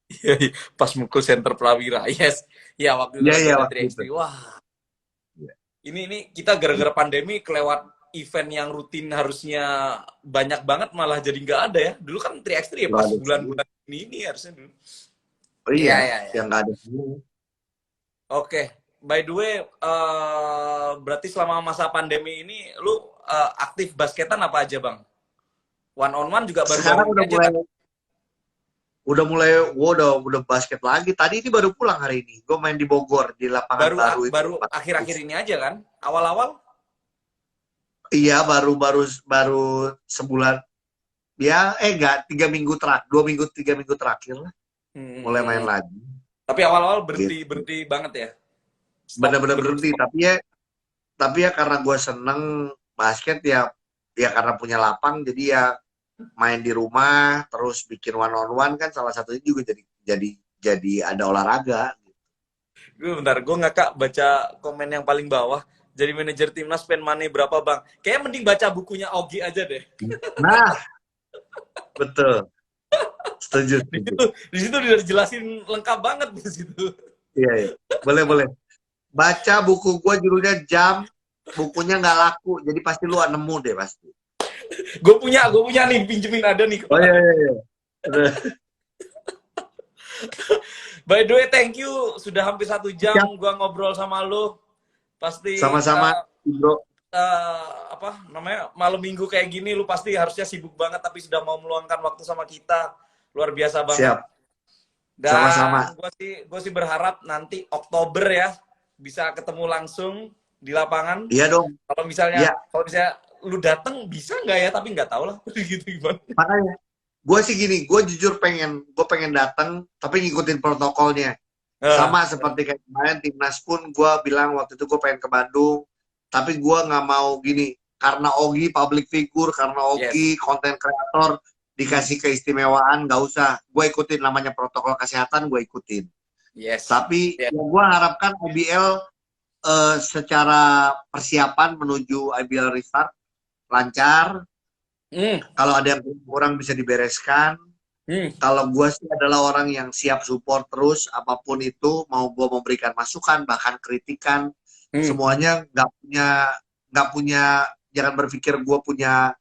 iya, iya. Pas mukul center Prawira, yes, ya waktu itu Iya lagi iya ada waktu itu. 3x3. Wah, Iya. ini kita gara-gara pandemi kelewat event yang rutin harusnya banyak banget malah jadi nggak ada ya. Dulu kan 3x3 ya Nggak pas ada semua. bulan-bulan ini harusnya dulu. Oh Iya, iya, iya, iya. yang nggak ada semua. Oke, by the way, berarti selama masa pandemi ini lu aktif basketan apa aja, Bang? One on one juga baru-baru Sekarang ini udah aja mulai kan? gua udah basket lagi. Tadi ini baru pulang hari ini. Gue main di Bogor di lapangan Baru baru itu. baru akhir-akhir ini aja kan? Awal-awal? Iya, baru baru baru sebulan. Ya, enggak, 3 minggu terakhir, 2 minggu, 3 minggu terakhir lah, mulai main Hmm. lagi. Tapi awal-awal berhenti Gitu. berhenti banget ya? Stop Bener-bener bener berhenti. stop. Tapi ya karena gue seneng basket ya, ya karena punya lapang, jadi ya main di rumah, terus bikin one on one kan salah satunya juga jadi ada olahraga. Bentar, gue ngakak baca komen yang paling bawah. Jadi manajer timnas spend money berapa, Bang? Kayaknya mending baca bukunya Ogi aja deh. Nah, betul. Setuju, Di setuju. situ di situ udah dijelasin lengkap banget di situ. Iya, iya. Boleh, boleh. Baca buku gue judulnya Jam, bukunya nggak laku, jadi pasti lu nemu deh pasti. Gue punya nih, pinjemin ada nih Oh iya, kemarin. iya, iya. By the way, thank you sudah hampir 1 jam Siap. gua ngobrol sama lu. Pasti Sama-sama, bro. apa namanya malam minggu kayak gini lu pasti harusnya sibuk banget tapi sudah mau meluangkan waktu sama kita. Luar biasa banget. Siap. Sama-sama. Dan gue sih berharap nanti Oktober ya bisa ketemu langsung di lapangan. Iya dong. Iya, Kalau misalnya lu dateng bisa nggak ya? Tapi nggak tahu lah gitu gimana. makanya. Gue sih gini, gue jujur gue pengen datang, tapi ngikutin protokolnya. Nah, Sama seperti kayak kemarin timnas pun, gue bilang waktu itu gue pengen ke Bandung, tapi gue nggak mau gini, karena Ogi public figure, karena yes, Ogi konten kreator, dikasih keistimewaan, nggak usah. Gue ikutin namanya protokol kesehatan, gue ikutin. yes, Tapi yes. yang gue harapkan IBL secara persiapan menuju IBL restart lancar. Hmm, Kalau ada yang kurang bisa dibereskan. hmm, Kalau gue sih adalah orang yang siap support terus, apapun itu, mau gue memberikan masukan, bahkan kritikan, hmm. semuanya nggak punya jangan berpikir gue punya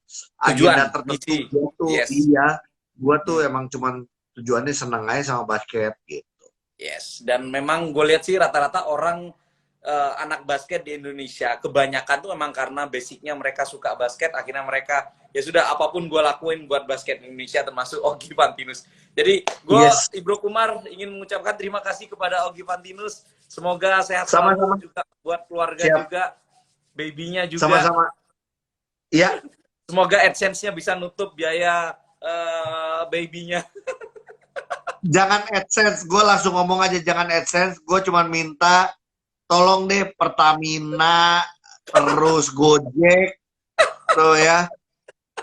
Tujuan, agenda tertentu. misi. Gue tuh Yes. gue tuh emang cuman tujuannya seneng aja sama basket gitu. Yes, dan memang gue lihat sih rata-rata orang anak basket di Indonesia kebanyakan tuh memang karena basicnya mereka suka basket, akhirnya mereka ya sudah apapun gue lakuin buat basket Indonesia termasuk Ogi Fantinus. Jadi gue Ibro Kumar ingin mengucapkan terima kasih kepada Ogi Fantinus. Semoga sehat selalu juga buat keluarga juga, babynya juga. Sama-sama. Iya. Semoga AdSense-nya bisa nutup biaya babynya. Jangan AdSense, gue langsung ngomong aja jangan AdSense. Gue cuma minta tolong deh Pertamina, terus Gojek, tuh ya.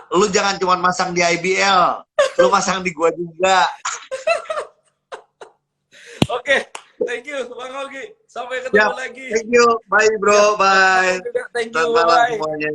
Lu jangan cuma masang di IBL, lu masang di gua juga. Oke, thank you Bang Ogi. Sampai ketemu lagi. Thank you, bye bro, bye. Thank you, Selamat malam bye. semuanya.